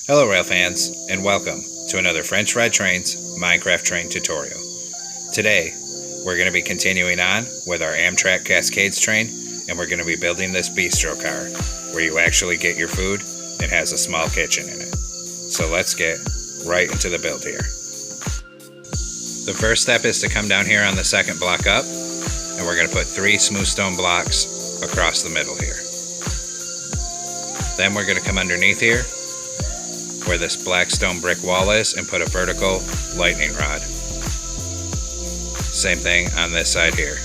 Hello rail fans, and welcome to another French Fried Trains Minecraft train tutorial. Today, we're going to be continuing on with our Amtrak Cascades train, and we're going to be building this bistro car, where you actually get your food and has a small kitchen in it. So let's get right into the build here. The first step is to come down here on the second block up, and we're going to put 3 smooth stone blocks across the middle here. Then we're going to come underneath here, where this black stone brick wall is, and put a vertical lightning rod. Same thing on this side here.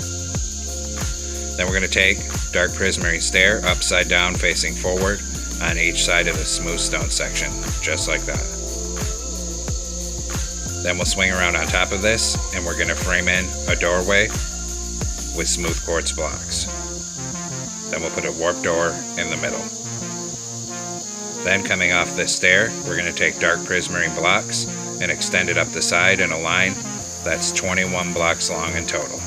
Then we're going to take dark prismarine stair upside down facing forward on each side of the smooth stone section, just like that. Then we'll swing around on top of this, and we're going to frame in a doorway with smooth quartz blocks. Then we'll put a warp door in the middle. Then coming off this stair, we're going to take dark prismarine blocks and extend it up the side in a line that's 21 blocks long in total.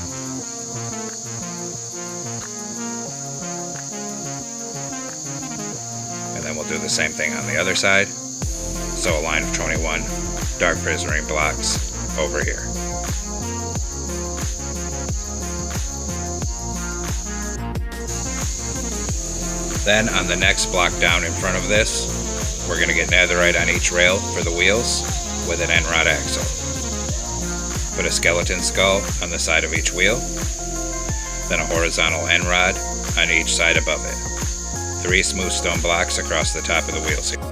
And then we'll do the same thing on the other side. So a line of 21 dark prismarine blocks over here. Then on the next block down in front of this, we're going to get netherite on each rail for the wheels with an end rod axle. Put a skeleton skull on the side of each wheel, then a horizontal end rod on each side above it. 3 smooth stone blocks across the top of the wheels here.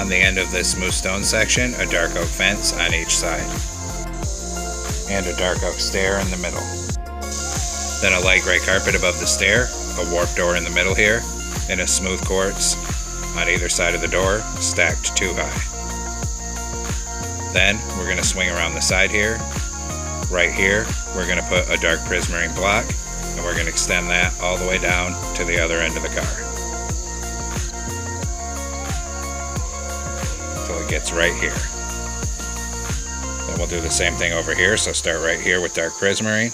On the end of this smooth stone section, a dark oak fence on each side, and a dark oak stair in the middle. Then a light gray carpet above the stair, a warp door in the middle here, and a smooth quartz on either side of the door, stacked 2 high. Then we're going to swing around the side here. Right here, we're going to put a dark prismarine block, and we're going to extend that all the way down to the other end of the car, until it gets right here. Then we'll do the same thing over here, so start right here with dark prismarine,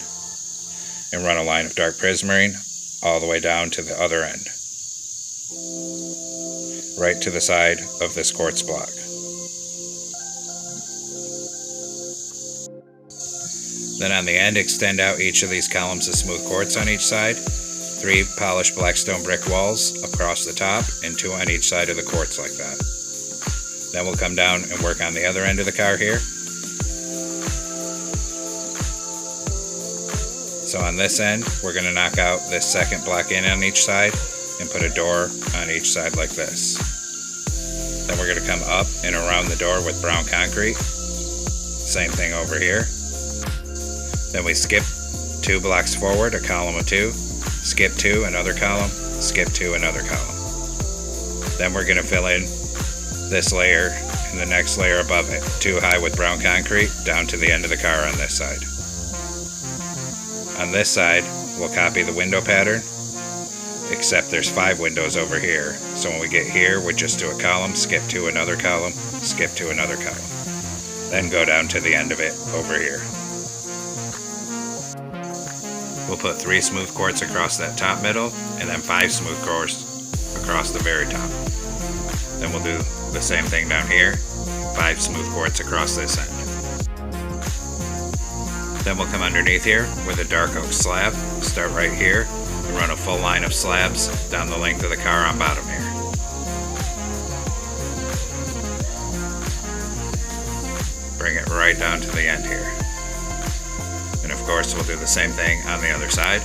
and run a line of dark prismarine all the way down to the other end, right to the side of this quartz block. Then on the end, extend out each of these columns of smooth quartz on each side, 3 polished black stone brick walls across the top, and 2 on each side of the quartz like that. Then we'll come down and work on the other end of the car here. So on this end, we're going to knock out this second block in on each side and put a door on each side like this. Then we're going to come up and around the door with brown concrete. Same thing over here. Then we skip 2 blocks forward, a column of 2, skip 2, another column, skip 2, another column. Then we're going to fill in this layer and the next layer above it, 2 high with brown concrete, down to the end of the car on this side. On this side, we'll copy the window pattern, except there's 5 windows over here. So when we get here, we just do a column, skip to another column, skip to another column. Then go down to the end of it over here. We'll put 3 smooth quartz across that top middle, and then 5 smooth quartz across the very top. Then we'll do the same thing down here, 5 smooth quartz across this end. Then we'll come underneath here with a dark oak slab, start right here, and run a full line of slabs down the length of the car on bottom here. Bring it right down to the end here. And of course we'll do the same thing on the other side.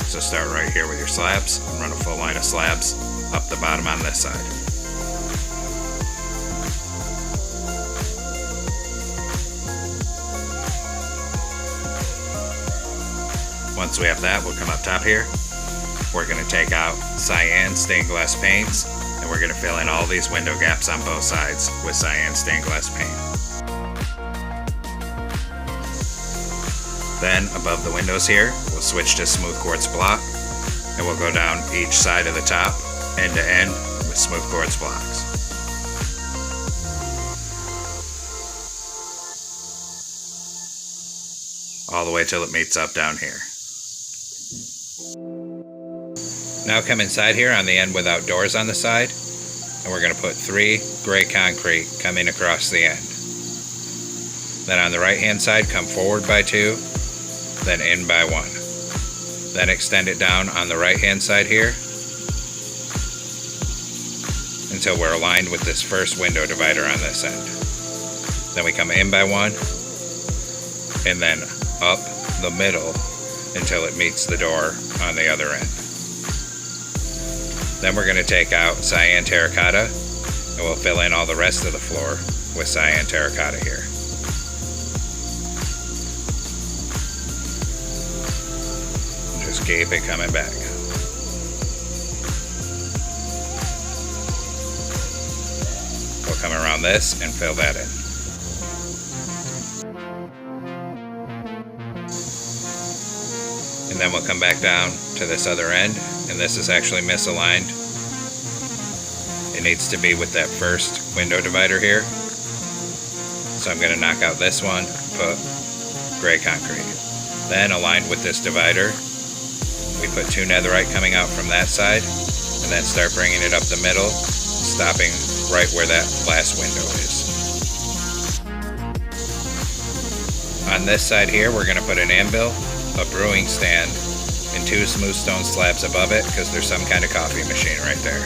So start right here with your slabs, and run a full line of slabs up the bottom on this side. Once we have that, we'll come up top here. We're going to take out cyan stained glass paints, and we're going to fill in all these window gaps on both sides with cyan stained glass paint. Then above the windows here, we'll switch to smooth quartz block, and we'll go down each side of the top, end to end, with smooth quartz blocks. All the way till it meets up down here. Now come inside here on the end without doors on the side. and we're going to put 3 gray concrete coming across the end. Then on the right hand side, come forward by 2, then in by 1. Then extend it down on the right hand side here until we're aligned with this first window divider on this end. Then we come in by 1 and then up the middle until it meets the door on the other end. Then we're going to take out cyan terracotta and we'll fill in all the rest of the floor with cyan terracotta here. Just keep it coming back. We'll come around this and fill that in. And then we'll come back down to this other end, and this is actually misaligned. It needs to be with that first window divider here. So I'm going to knock out this one, put gray concrete. Then aligned with this divider, we put 2 netherite coming out from that side, and then start bringing it up the middle, stopping right where that last window is. On this side here, we're going to put an anvil, a brewing stand, and 2 smooth stone slabs above it because there's some kind of coffee machine right there.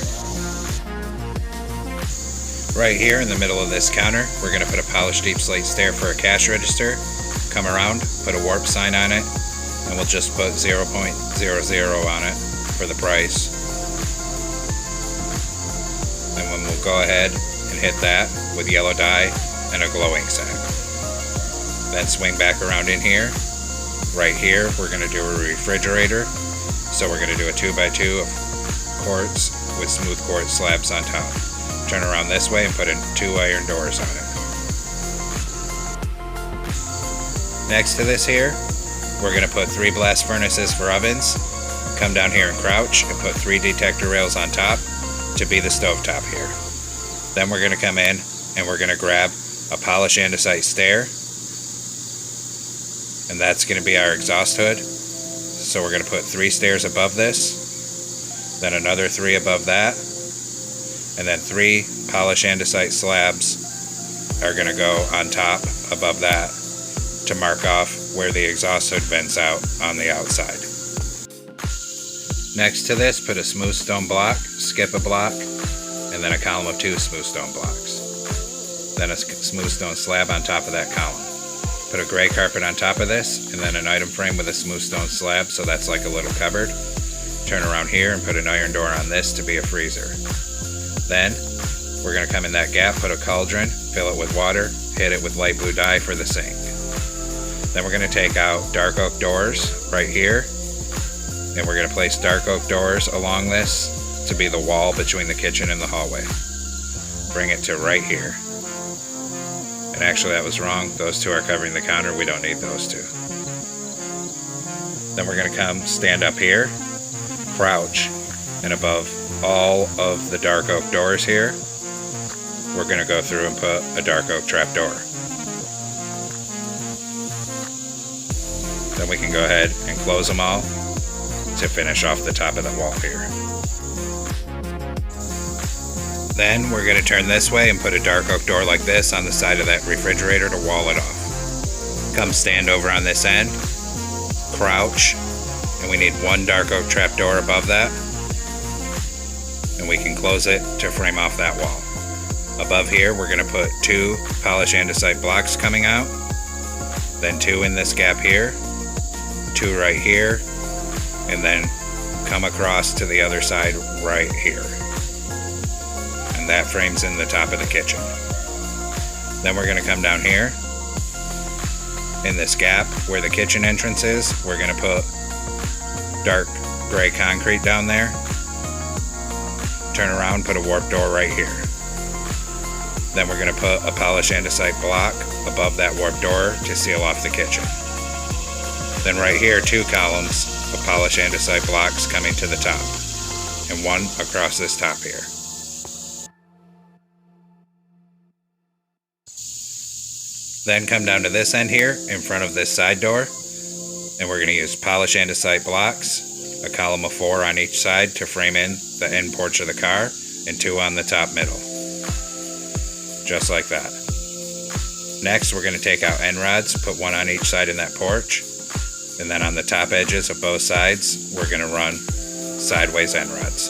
Right here in the middle of this counter, we're going to put a polished deep slate stair for a cash register, come around, put a warp sign on it, and we'll just put 0.00 on it for the price. And then we'll go ahead and hit that with yellow dye and a glowing sack. Then swing back around in here. Right here, we're going to do a refrigerator. So we're going to do a 2x2 of quartz with smooth quartz slabs on top. Turn around this way and put in 2 iron doors on it. Next to this here, we're going to put 3 blast furnaces for ovens. Come down here and crouch and put 3 detector rails on top to be the stovetop here. Then we're going to come in and we're going to grab a polished andesite stair. And that's going to be our exhaust hood. So we're going to put 3 stairs above this, then another 3 above that, and then 3 polished andesite slabs are going to go on top above that to mark off where the exhaust hood vents out on the outside. Next to this, put a smooth stone block, skip a block, and then a column of 2 smooth stone blocks. Then a smooth stone slab on top of that column. Put a gray carpet on top of this, and then an item frame with a smooth stone slab, so that's like a little cupboard. Turn around here and put an iron door on this to be a freezer. Then, we're going to come in that gap, put a cauldron, fill it with water, hit it with light blue dye for the sink. Then we're going to take out dark oak doors right here, and we're going to place dark oak doors along this to be the wall between the kitchen and the hallway. Bring it to right here. And actually that was wrong. Those 2 are covering the counter. We don't need those 2. Then we're going to come stand up here, crouch, and above all of the dark oak doors here, we're going to go through and put a dark oak trap door. Then we can go ahead and close them all to finish off the top of the wall here. Then we're going to turn this way and put a dark oak door like this on the side of that refrigerator to wall it off. Come stand over on this end, crouch, and we need 1 dark oak trap door above that, and we can close it to frame off that wall. Above here we're going to put 2 polished andesite blocks coming out, then 2 in this gap here, 2 right here, and then come across to the other side right here. And that frames in the top of the kitchen. Then we're going to come down here in this gap where the kitchen entrance is. We're going to put dark gray concrete down there. Turn around, put a warp door right here. Then we're going to put a polished andesite block above that warp door to seal off the kitchen. Then right here, 2 columns of polished andesite blocks coming to the top, and 1 across this top here. Then come down to this end here in front of this side door, and we're going to use polished andesite blocks, a column of 4 on each side to frame in the end porch of the car, and 2 on the top middle. Just like that. Next, we're going to take out end rods, put 1 on each side in that porch, and then on the top edges of both sides, we're going to run sideways end rods.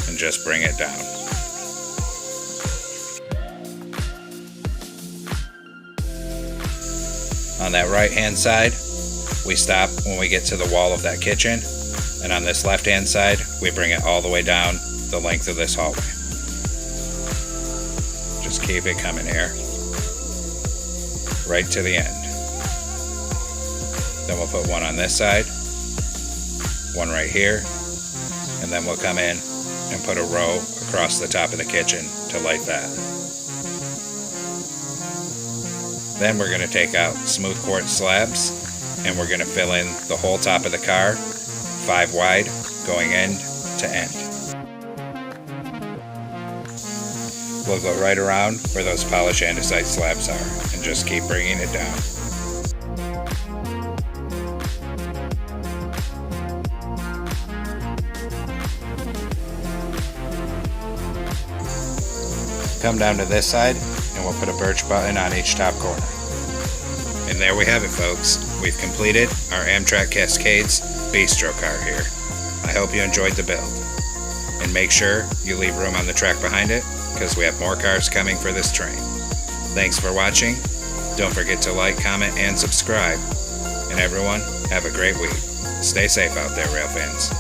And just bring it down. On that right hand side, we stop when we get to the wall of that kitchen, and on this left hand side, we bring it all the way down the length of this hallway. Just keep it coming here, right to the end. Then we'll put 1 on this side, 1 right here, and then we'll come in and put a row across the top of the kitchen to light that. Then we're going to take out smooth quartz slabs, and we're going to fill in the whole top of the car, 5 wide, going end to end. We'll go right around where those polished andesite slabs are, and just keep bringing it down. Come down to this side, and we'll put a birch button on each top corner. And there we have it, folks. We've completed our Amtrak Cascades Bistro car here. I hope you enjoyed the build. And make sure you leave room on the track behind it, because we have more cars coming for this train. Thanks for watching. Don't forget to like, comment, and subscribe. And everyone, have a great week. Stay safe out there, rail fans.